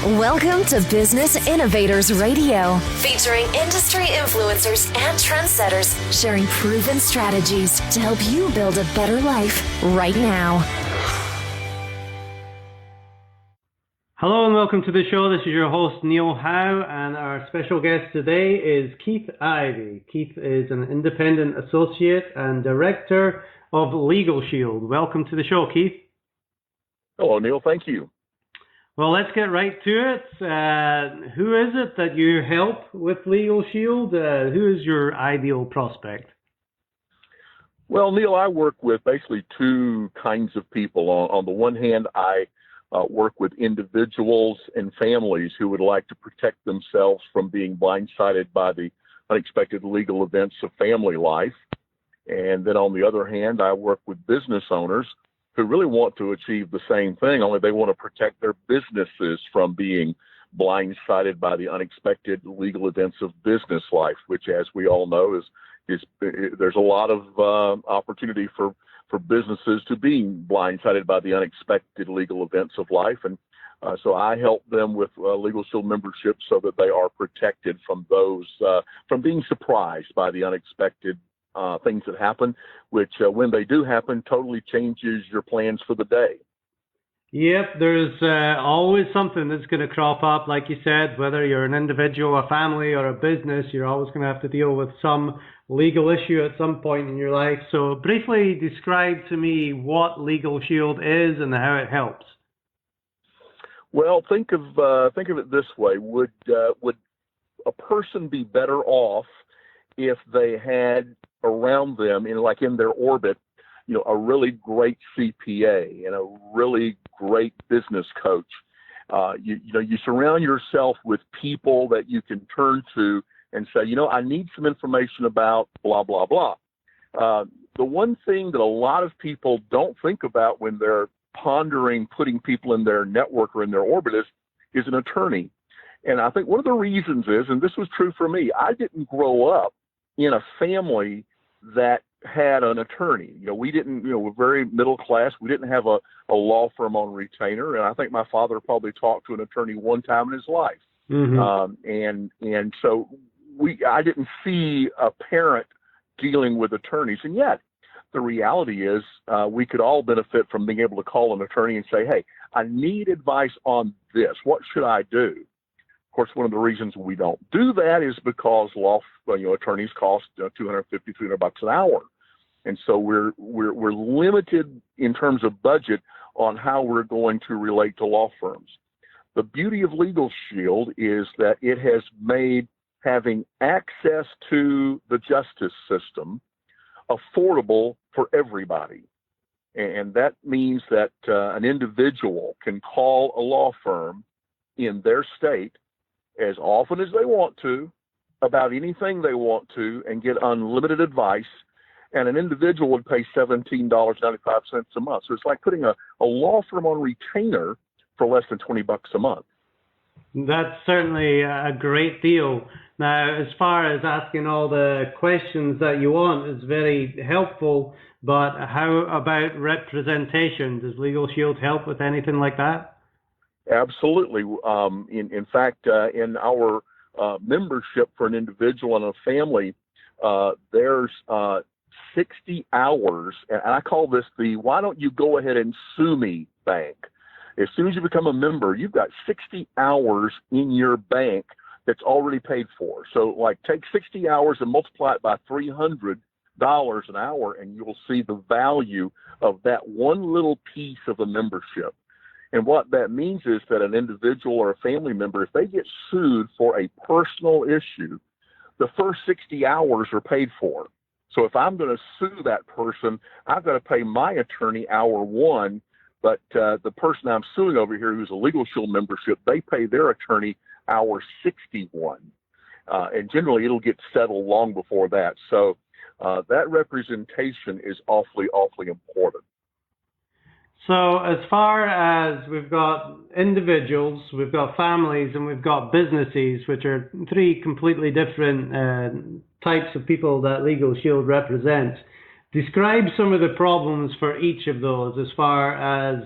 Welcome to Business Innovators Radio, featuring industry influencers and trendsetters sharing proven strategies to help you build a better life right now. Hello and welcome to the show. This is your host, Neil Howe, and our special guest today is Keith Ivey. Keith is an independent associate and director of Legalshield. Welcome to the show, Keith. Hello, Neil. Thank you. Well, let's get right to it. Who is it that you help with Legalshield? Who is your ideal prospect? Well, Neil, I work with basically two kinds of people. On the one hand, I work with individuals and families who would like to protect themselves from being blindsided by the unexpected legal events of family life. And then on the other hand, I work with business owners who really want to achieve the same thing, only they want to protect their businesses from being blindsided by the unexpected legal events of business life, which, as we all know, is there's a lot of opportunity for businesses to being blindsided by the unexpected legal events of life. And so I help them with Legalshield membership so that they are protected from those, from being surprised by the unexpected things that happen, which when they do happen, totally changes your plans for the day. Yep, there's always something that's going to crop up. Like you said, whether you're an individual, a family, or a business, you're always going to have to deal with some legal issue at some point in your life. So briefly describe to me what Legalshield is and how it helps. Well, think of it this way. Would a person be better off if they had around them, in their orbit, a really great CPA and a really great business coach? You surround yourself with people that you can turn to and say, I need some information about blah, blah, blah. The one thing that a lot of people don't think about when they're pondering putting people in their network or in their orbit is an attorney. And I think one of the reasons is, and this was true for me, I didn't grow up in a family that had an attorney. We didn't, we're very middle class. We didn't have a law firm on retainer. And I think my father probably talked to an attorney one time in his life. Mm-hmm. And so I didn't see a parent dealing with attorneys. And yet the reality is we could all benefit from being able to call an attorney and say, hey, I need advice on this. What should I do? Of course, one of the reasons we don't do that is because attorneys cost $250, $300 an hour. And so we're limited in terms of budget on how we're going to relate to law firms. The beauty of Legalshield is that it has made having access to the justice system affordable for everybody. And that means that an individual can call a law firm in their state as often as they want to about anything they want to and get unlimited advice. And an individual would pay $17.95 a month. So it's like putting a law firm on retainer for less than $20 a month. That's certainly a great deal. Now, as far as asking all the questions that you want, it's very helpful. But how about representation? Does Legalshield help with anything like that? Absolutely. In fact, in our membership for an individual and a family, there's 60 hours, and I call this the why don't you go ahead and sue me bank. As soon as you become a member, you've got 60 hours in your bank that's already paid for. So take 60 hours and multiply it by $300 an hour, and you'll see the value of that one little piece of a membership. And what that means is that an individual or a family member, if they get sued for a personal issue, the first 60 hours are paid for. So if I'm going to sue that person, I've got to pay my attorney hour one, but the person I'm suing over here who's a Legalshield membership, they pay their attorney hour 61. And generally it'll get settled long before that. So that representation is awfully, awfully important. So as far as we've got individuals, we've got families, and we've got businesses, which are three completely different types of people that Legalshield represents. Describe some of the problems for each of those as far as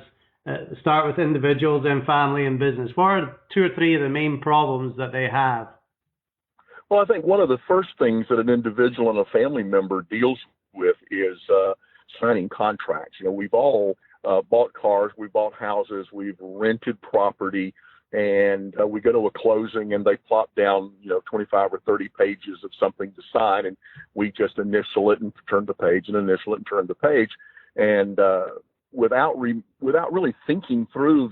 start with individuals, then family and business. What are two or three of the main problems that they have? Well, I think one of the first things that an individual and a family member deals with is signing contracts. We've all bought cars, we bought houses, we've rented property, and we go to a closing and they plop down, 25 or 30 pages of something to sign, and we just initial it and turn the page and initial it and turn the page. And without really thinking through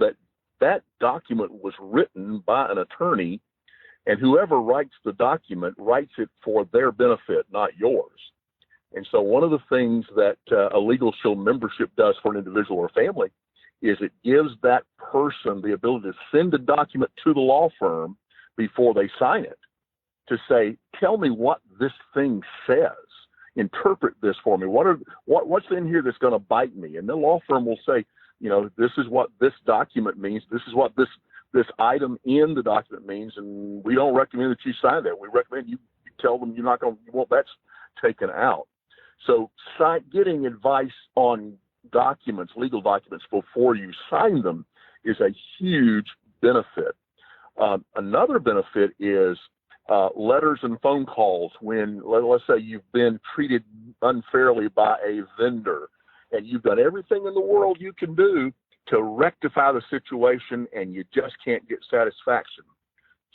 that document was written by an attorney, and whoever writes the document writes it for their benefit, not yours. And so one of the things that a LegalShield membership does for an individual or family is it gives that person the ability to send a document to the law firm before they sign it to say, tell me what this thing says. Interpret this for me. What's in here that's going to bite me? And the law firm will say, this is what this document means. This is what this item in the document means, and we don't recommend that you sign that. We recommend you tell them you want that taken out. So getting advice on documents, legal documents, before you sign them is a huge benefit. Another benefit is letters and phone calls when, let's say, you've been treated unfairly by a vendor and you've done everything in the world you can do to rectify the situation and you just can't get satisfaction.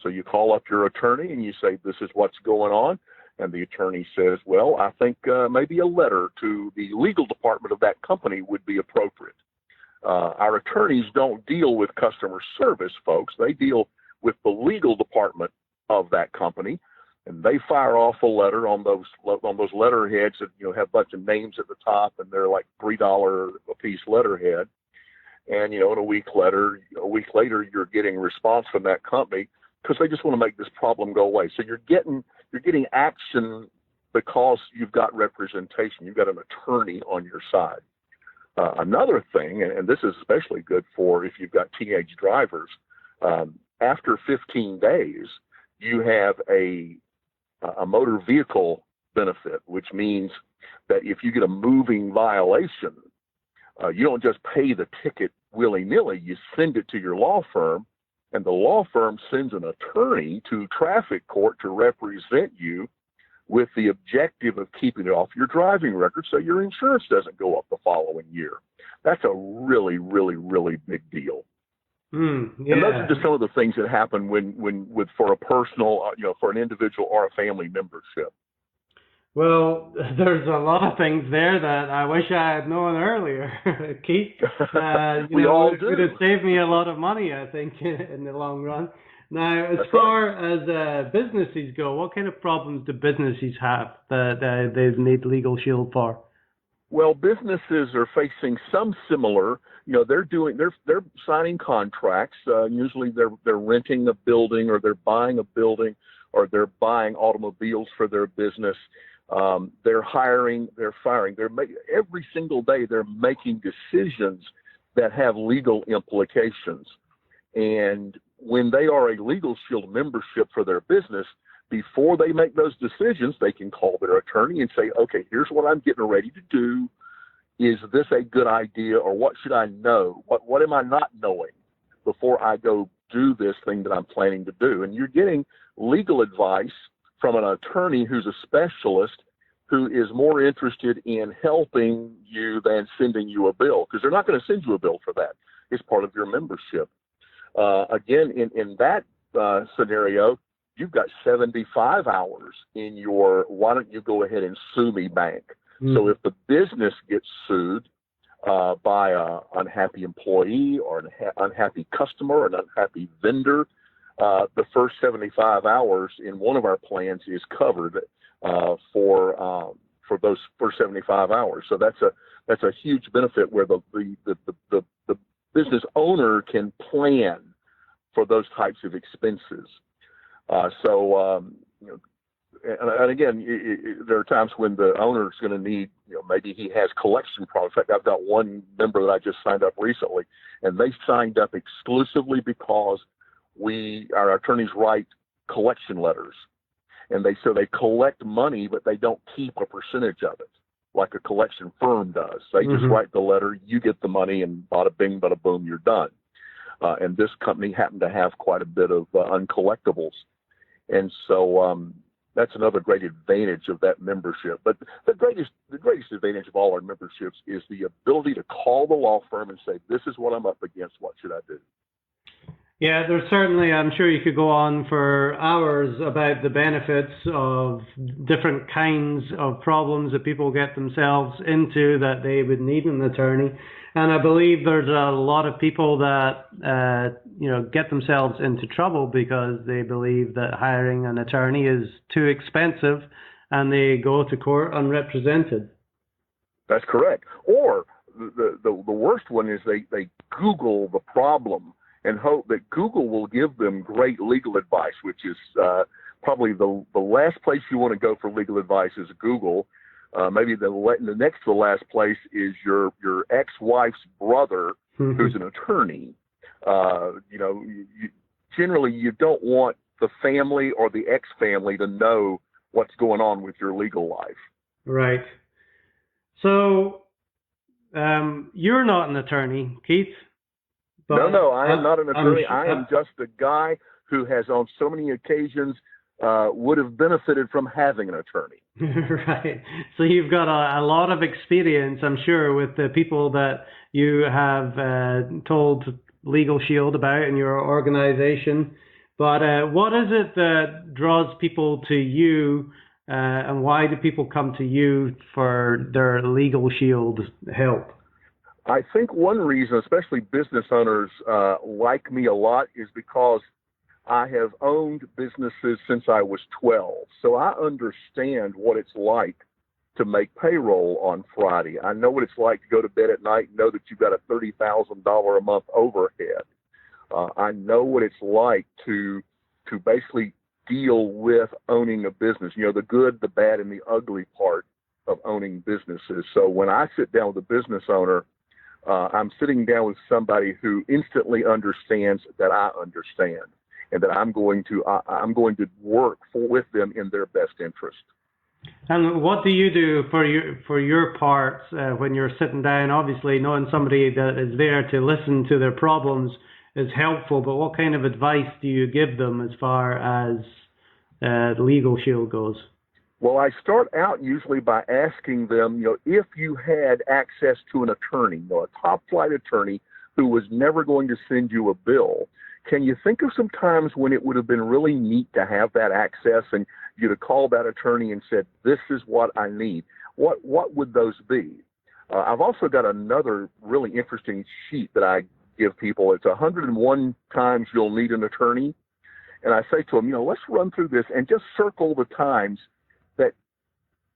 So you call up your attorney and you say, this is what's going on. And the attorney says, well, I think maybe a letter to the legal department of that company would be appropriate. Our attorneys don't deal with customer service folks. They deal with the legal department of that company, and they fire off a letter on those letterheads that have a bunch of names at the top, and they're like $3 a piece letterhead. And and a week later, you're getting a response from that company because they just want to make this problem go away. So you're getting action because you've got representation. You've got an attorney on your side. Another thing, and this is especially good for if you've got teenage drivers, after 15 days, you have a motor vehicle benefit, which means that if you get a moving violation, you don't just pay the ticket willy-nilly. You send it to your law firm, and the law firm sends an attorney to traffic court to represent you with the objective of keeping it off your driving record so your insurance doesn't go up the following year. That's a really, really, really big deal. Yeah. And those are just some of the things that happen when for a personal, for an individual or a family membership. Well, there's a lot of things there that I wish I had known earlier, Keith. We all do. It would have saved me a lot of money, I think, in the long run. Now, as That's far as businesses go, what kind of problems do businesses have that they need LegalShield for? Well, businesses are facing some similar. They're signing contracts. Usually, they're renting a building, or they're buying a building, or they're buying automobiles for their business. They're hiring, they're firing. Every single day they're making decisions that have legal implications. And when they are a LegalShield membership for their business, before they make those decisions, they can call their attorney and say, okay, here's what I'm getting ready to do. Is this a good idea, or what should I know? What am I not knowing before I go do this thing that I'm planning to do? And you're getting legal advice from an attorney who's a specialist who is more interested in helping you than sending you a bill, because they're not going to send you a bill for that. It's part of your membership. Again, in that scenario, you've got 75 hours in your why don't you go ahead and sue me bank. So if the business gets sued by an unhappy employee or an unhappy customer or an unhappy vendor, the first 75 hours in one of our plans is covered for those first 75 hours. So that's a huge benefit where the business owner can plan for those types of expenses. And again, there are times when the owner is going to need, maybe he has collection problems. In fact, I've got one member that I just signed up recently, and they signed up exclusively because our attorneys write collection letters, and so they collect money, but they don't keep a percentage of it. like a collection firm does. They just write the letter, you get the money, and bada bing, bada boom, you're done. And this company happened to have quite a bit of uncollectibles. And so that's another great advantage of that membership. But the greatest advantage of all our memberships is the ability to call the law firm and say, this is what I'm up against, what should I do? Yeah, there's certainly, I'm sure you could go on for hours about the benefits of different kinds of problems that people get themselves into that they would need an attorney. And I believe there's a lot of people that, get themselves into trouble because they believe that hiring an attorney is too expensive and they go to court unrepresented. That's correct. Or the worst one is they Google the problem and hope that Google will give them great legal advice, which is probably the last place you want to go for legal advice is Google. Maybe the next to the last place is your ex-wife's brother, who's an attorney. Generally, you don't want the family or the ex-family to know what's going on with your legal life. Right. So you're not an attorney, Keith. No, I am not an attorney. I am just a guy who has on so many occasions would have benefited from having an attorney. Right. So you've got a lot of experience, I'm sure, with the people that you have told Legalshield about in your organization. But what is it that draws people to you, and why do people come to you for their Legalshield help? I think one reason, especially business owners like me a lot, is because I have owned businesses since I was 12. So I understand what it's like to make payroll on Friday. I know what it's like to go to bed at night and know that you've got a $30,000 a month overhead. I know what it's like to basically deal with owning a business, the good, the bad, and the ugly part of owning businesses. So when I sit down with a business owner, I'm sitting down with somebody who instantly understands that I understand, and that I'm going to work with them in their best interest. And what do you do for your part when you're sitting down? Obviously, knowing somebody that is there to listen to their problems is helpful, but what kind of advice do you give them as far as Legalshield goes? Well, I start out usually by asking them, if you had access to an attorney, a top-flight attorney who was never going to send you a bill, can you think of some times when it would have been really neat to have that access and you'd have called that attorney and said, this is what I need? What would those be? I've also got another really interesting sheet that I give people. It's 101 times you'll need an attorney. And I say to them, let's run through this and just circle the times that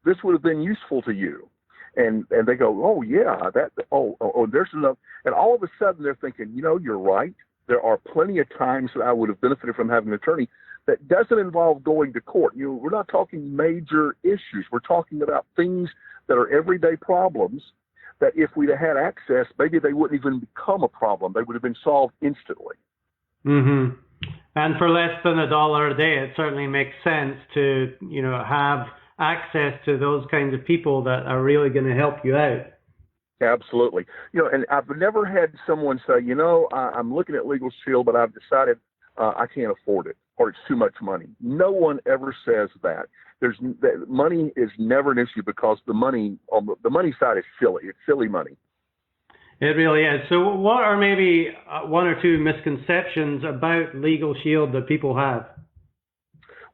this would have been useful to you. And they go, oh, yeah, there's enough. And all of a sudden they're thinking, you're right. There are plenty of times that I would have benefited from having an attorney that doesn't involve going to court. We're not talking major issues. We're talking about things that are everyday problems that if we'd have had access, maybe they wouldn't even become a problem. They would have been solved instantly. Mm-hmm. And for less than $1 a day, it certainly makes sense to, have access to those kinds of people that are really going to help you out. Absolutely. And I've never had someone say, I'm looking at Legalshield, but I've decided I can't afford it or it's too much money. No one ever says that. Money is never an issue because the money on the money side is silly. It's silly money. It really is. So what are maybe one or two misconceptions about Legalshield that people have?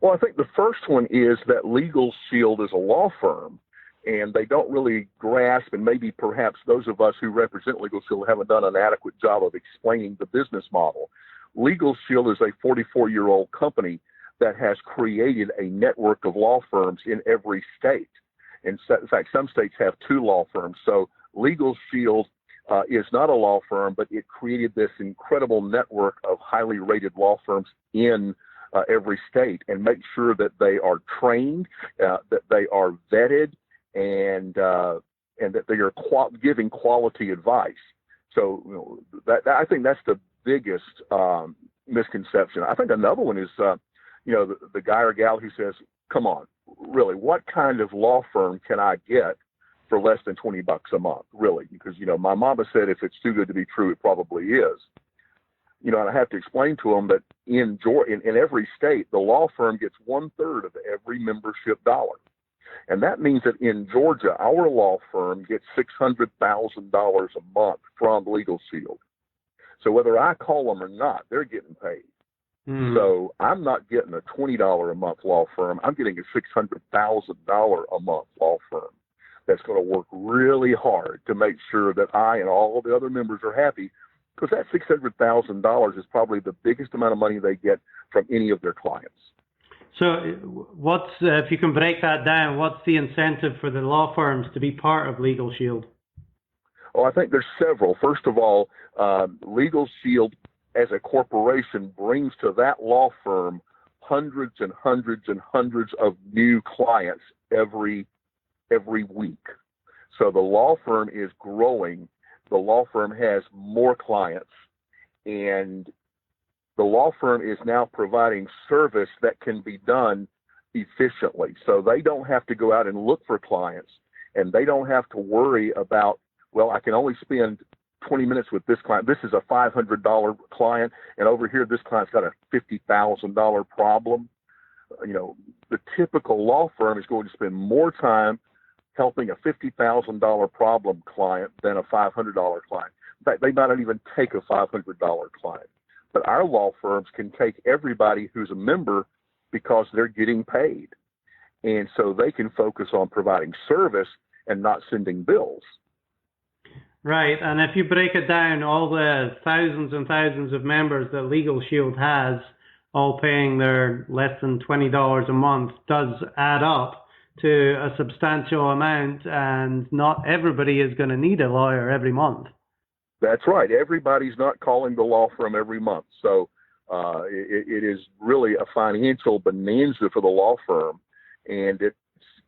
Well, I think the first one is that Legalshield is a law firm, and they don't really grasp, and maybe perhaps those of us who represent Legalshield haven't done an adequate job of explaining the business model. Legalshield is a 44-year-old company that has created a network of law firms in every state. In fact, some states have 2 law firms. So Legalshield is not a law firm, but it created this incredible network of highly rated law firms in every state, and make sure that they are trained, that they are vetted, and that they are giving quality advice. So I think that's the biggest misconception. I think another one is, the guy or gal who says, come on, really, what kind of law firm can I get for less than $20 a month, really, because, my mama said if it's too good to be true, it probably is. And I have to explain to them that in every state, the law firm gets 1/3 of every membership dollar. And that means that in Georgia, our law firm gets $600,000 a month from LegalShield. So whether I call them or not, they're getting paid. So I'm not getting a $20 a month law firm. I'm getting a $600,000 a month law firm that's going to work really hard to make sure that I and all the other members are happy, because that $600,000 is probably the biggest amount of money they get from any of their clients. So what's, if you can break that down, what's the incentive for the law firms to be part of LegalShield? Oh, I think there's several. First of all, LegalShield as a corporation brings to that law firm hundreds and hundreds and hundreds of new clients every week. So the law firm is growing. The law firm has more clients, and the law firm is now providing service that can be done efficiently. So they don't have to go out and look for clients, and they don't have to worry about, well, I can only spend 20 minutes with this client. This is a $500 client, and over here, this client's got a $50,000 problem. The typical law firm is going to spend more time helping a $50,000 problem client than a $500 client. In fact, they might not even take a $500 client. But our law firms can take everybody who's a member because they're getting paid. And so they can focus on providing service and not sending bills. Right, and if you break it down, all the thousands and thousands of members that LegalShield has, all paying their less than $20 a month, does add up to a substantial amount, and not everybody is going to need a lawyer every month. That's right. Everybody's not calling the law firm every month. So it is really a financial bonanza for the law firm, and it's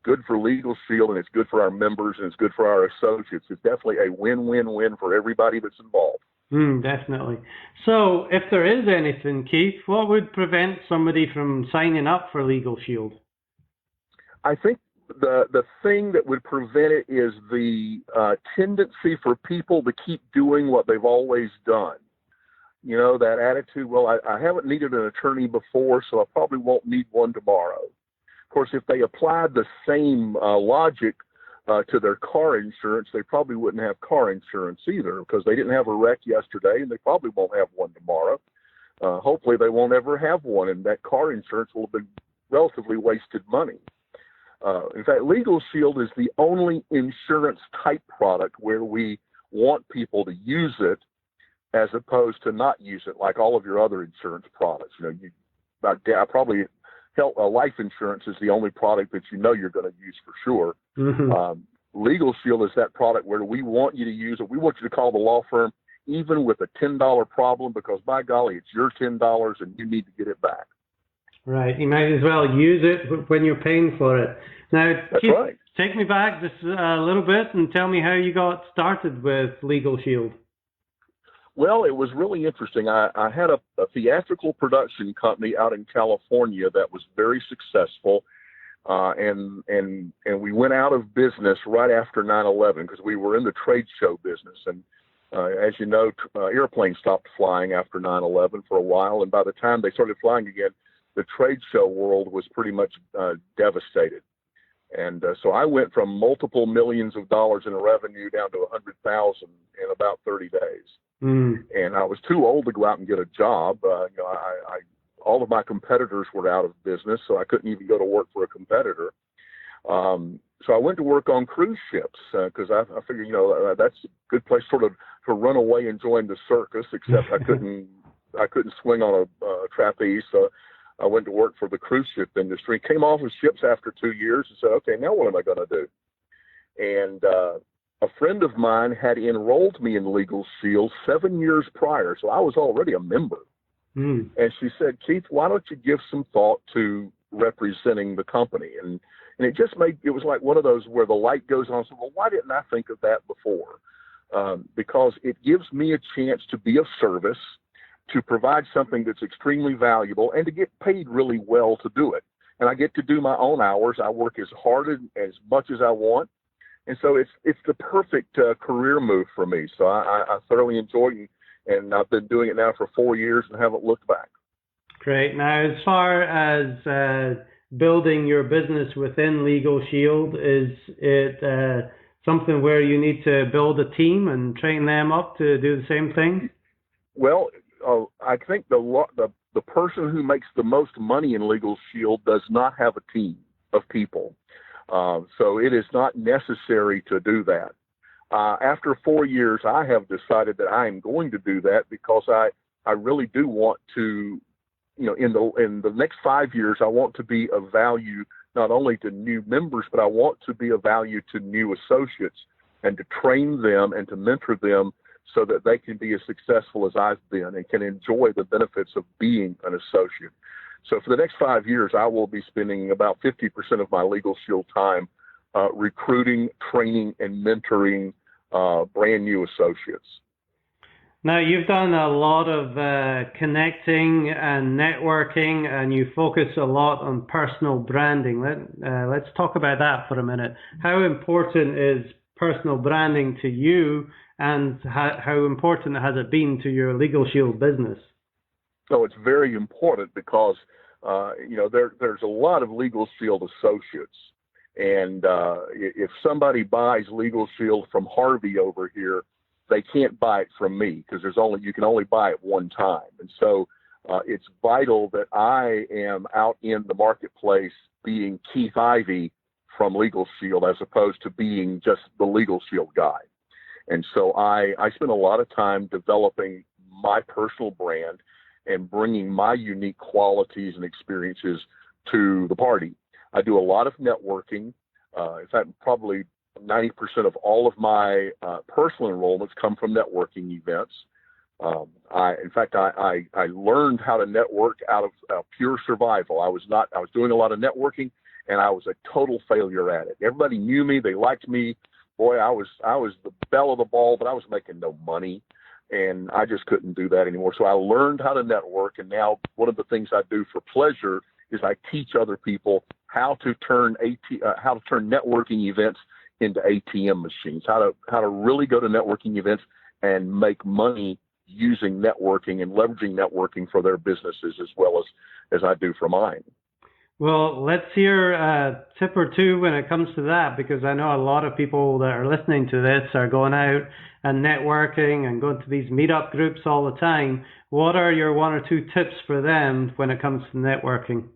good for LegalShield, and it's good for our members, and it's good for our associates. It's definitely a win-win-win for everybody that's involved. Definitely. So if there is anything, Keith, what would prevent somebody from signing up for LegalShield? I think the thing that would prevent it is the tendency for people to keep doing what they've always done. That attitude, well, I haven't needed an attorney before, so I probably won't need one tomorrow. Of course, if they applied the same logic to their car insurance, they probably wouldn't have car insurance either, because they didn't have a wreck yesterday, and they probably won't have one tomorrow. Hopefully they won't ever have one, and that car insurance will have been relatively wasted money. In fact, LegalShield is the only insurance type product where we want people to use it as opposed to not use it, like all of your other insurance products. Probably life insurance is the only product that you're going to use for sure. LegalShield is that product where we want you to use it. We want you to call the law firm even with a $10 problem, because by golly, it's your $10 and you need to get it back. Right. You might as well use it when you're paying for it. Now, Keith, right. Take me back just a little bit and tell me how you got started with LegalShield. Well, it was really interesting. I had a theatrical production company out in California that was very successful, and we went out of business right after 9/11 because we were in the trade show business. And as you know, airplanes stopped flying after 9/11 for a while, and by the time they started flying again, the trade show world was pretty much devastated. And so I went from multiple millions of dollars in revenue down to 100,000 in about 30 days. And I was too old to go out and get a job. All of my competitors were out of business, so I couldn't even go to work for a competitor. So I went to work on cruise ships because I figured, that's a good place sort of to run away and join the circus, except I couldn't swing on a trapeze. So I went to work for the cruise ship industry, came off of ships after 2 years and said, okay, now what am I going to do? And a friend of mine had enrolled me in LegalShield 7 years prior, so I was already a member. And she said, Keith, why don't you give some thought to representing the company? And it was like one of those where the light goes on. So, well, why didn't I think of that before? Because it gives me a chance to be of service, to provide something that's extremely valuable, and to get paid really well to do it. And I get to do my own hours. I work as hard and as much as I want. And so it's the perfect career move for me. So I thoroughly enjoy it, and I've been doing it now for 4 years and haven't looked back. Great. Now, as far as building your business within LegalShield, is it something where you need to build a team and train them up to do the same thing? Well, I think the person who makes the most money in LegalShield does not have a team of people. So it is not necessary to do that. After 4 years, I have decided that I am going to do that because I really do want to, in the next 5 years, I want to be of value not only to new members, but I want to be of value to new associates and to train them and to mentor them so that they can be as successful as I've been and can enjoy the benefits of being an associate. So for the next 5 years, I will be spending about 50% of my LegalShield time recruiting, training, and mentoring brand new associates. Now, you've done a lot of connecting and networking, and you focus a lot on personal branding. Let's talk about that for a minute. How important is personal branding to you, and how important has it been to your LegalShield business? So it's very important because, there's a lot of LegalShield associates. And if somebody buys LegalShield from Harvey over here, they can't buy it from me because you can only buy it one time. And so it's vital that I am out in the marketplace being Keith Ivey from LegalShield as opposed to being just the LegalShield guy. And so I spend a lot of time developing my personal brand and bringing my unique qualities and experiences to the party. I do a lot of networking. In fact, probably 90% of all of my personal enrollments come from networking events. I learned how to network out of pure survival. I was doing a lot of networking, and I was a total failure at it. Everybody knew me. They liked me. Boy, I was the belle of the ball, but I was making no money, and I just couldn't do that anymore. So I learned how to network, and now one of the things I do for pleasure is I teach other people how to turn networking events into ATM machines, how to really go to networking events and make money using networking and leveraging networking for their businesses as well as I do for mine. Well, let's hear a tip or two when it comes to that, because I know a lot of people that are listening to this are going out and networking and going to these meetup groups all the time. What are your 1 or 2 tips for them when it comes to networking?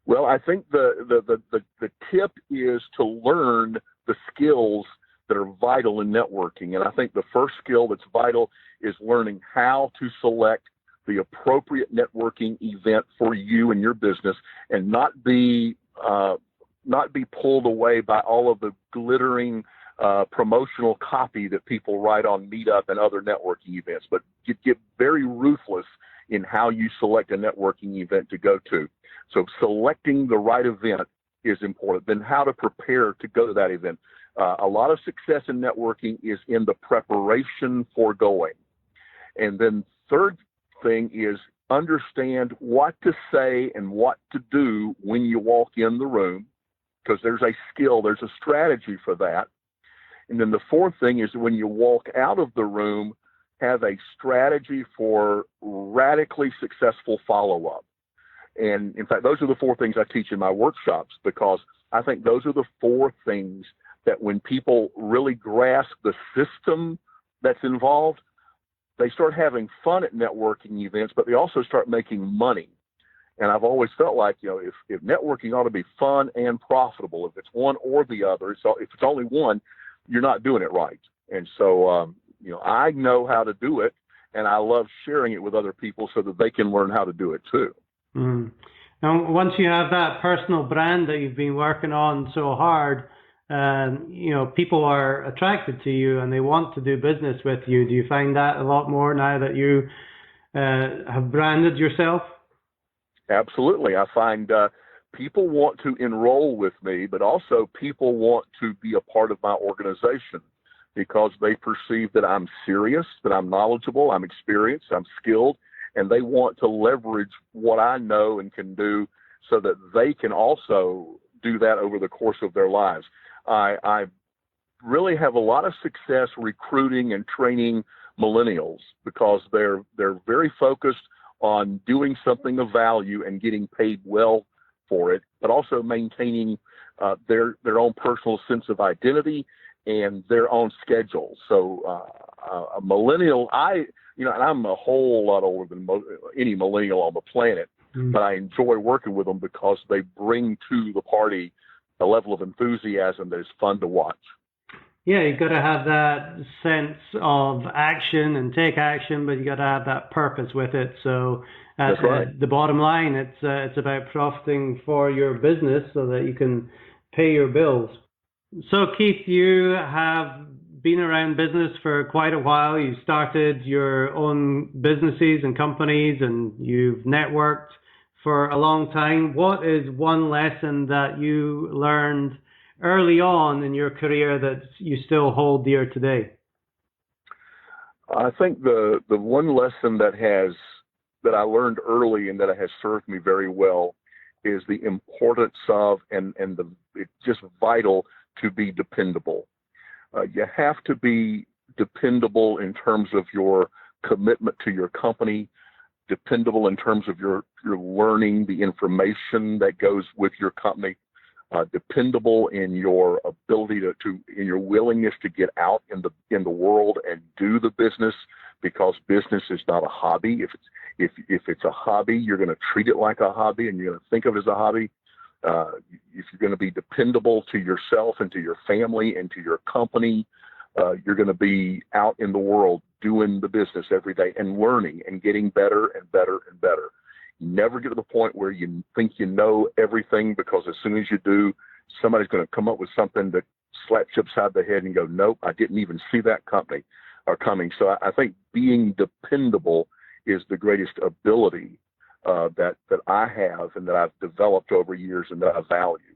Well, I think the tip is to learn the skills that are vital in networking. And I think the first skill that's vital is learning how to select the appropriate networking event for you and your business, and not be pulled away by all of the glittering promotional copy that people write on Meetup and other networking events, but get very ruthless in how you select a networking event to go to. So selecting the right event is important. Then how to prepare to go to that event. A lot of success in networking is in the preparation for going. And then third thing is understand what to say and what to do when you walk in the room, because there's a skill, there's a strategy for that. And then the fourth thing is when you walk out of the room, have a strategy for radically successful follow-up. And in fact, those are the 4 things I teach in my workshops, because I think those are the 4 things that when people really grasp the system that's involved, they start having fun at networking events, but they also start making money. And I've always felt like, if networking ought to be fun and profitable, if it's one or the other, if it's only one, you're not doing it right. And so, I know how to do it, and I love sharing it with other people so that they can learn how to do it too. Mm. Now, once you have that personal brand that you've been working on so hard, people are attracted to you and they want to do business with you. Do you find that a lot more now that you have branded yourself? Absolutely. I find people want to enroll with me, but also people want to be a part of my organization because they perceive that I'm serious, that I'm knowledgeable, I'm experienced, I'm skilled, and they want to leverage what I know and can do so that they can also do that over the course of their lives. I really have a lot of success recruiting and training millennials because they're very focused on doing something of value and getting paid well for it, but also maintaining their own personal sense of identity and their own schedule. So a millennial, and I'm a whole lot older than any millennial on the planet, but I enjoy working with them because they bring to the party a level of enthusiasm that is fun to watch. Yeah, you got to have that sense of action and take action, but you got to have that purpose with it. So That's right. The bottom line, it's about profiting for your business so that you can pay your bills. So Keith, you have been around business for quite a while. You started your own businesses and companies, and you've networked for a long time. What is one lesson that you learned early on in your career that you still hold dear today? I think the one lesson that I learned early and that has served me very well is the importance of it's just vital to be dependable. You have to be dependable in terms of your commitment to your company, dependable in terms of your learning the information that goes with your company, dependable in your ability in your willingness to get out in the world and do the business, because business is not a hobby. If it's a hobby, you're going to treat it like a hobby and you're going to think of it as a hobby. If you're going to be dependable to yourself and to your family and to your company, you're going to be out in the world doing the business every day and learning and getting better and better and better. You never get to the point where you think you know everything, because as soon as you do, somebody's going to come up with something that slaps you upside the head and go, nope, I didn't even see that coming. So I think being dependable is the greatest ability that I have and that I've developed over years and that I value.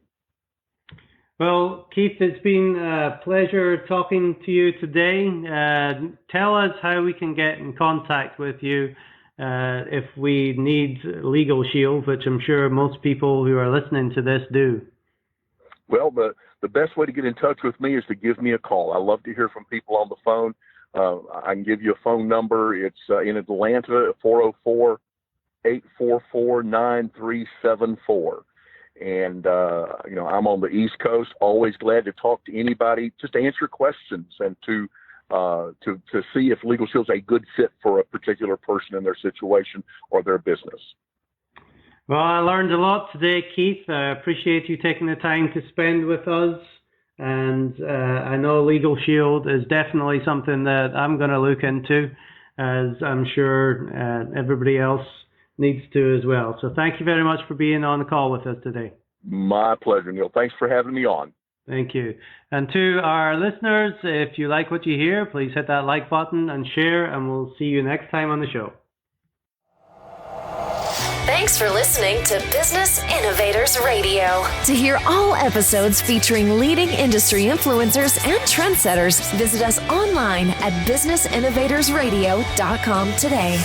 Well, Keith, it's been a pleasure talking to you today. Tell us how we can get in contact with you if we need Legalshield, which I'm sure most people who are listening to this do. Well, the best way to get in touch with me is to give me a call. I love to hear from people on the phone. I can give you a phone number. It's in Atlanta, 404-844-9374. And, I'm on the East Coast, always glad to talk to anybody, just to answer questions and to see if Legalshield's a good fit for a particular person in their situation or their business. Well, I learned a lot today, Keith. I appreciate you taking the time to spend with us. And I know Legalshield is definitely something that I'm going to look into, as I'm sure everybody else needs to as well. So thank you very much for being on the call with us today. My pleasure, Neil. Thanks for having me on. Thank you. And to our listeners, if you like what you hear, please hit that like button and share, and we'll see you next time on the show. Thanks for listening to Business Innovators Radio. To hear all episodes featuring leading industry influencers and trendsetters, visit us online at businessinnovatorsradio.com today.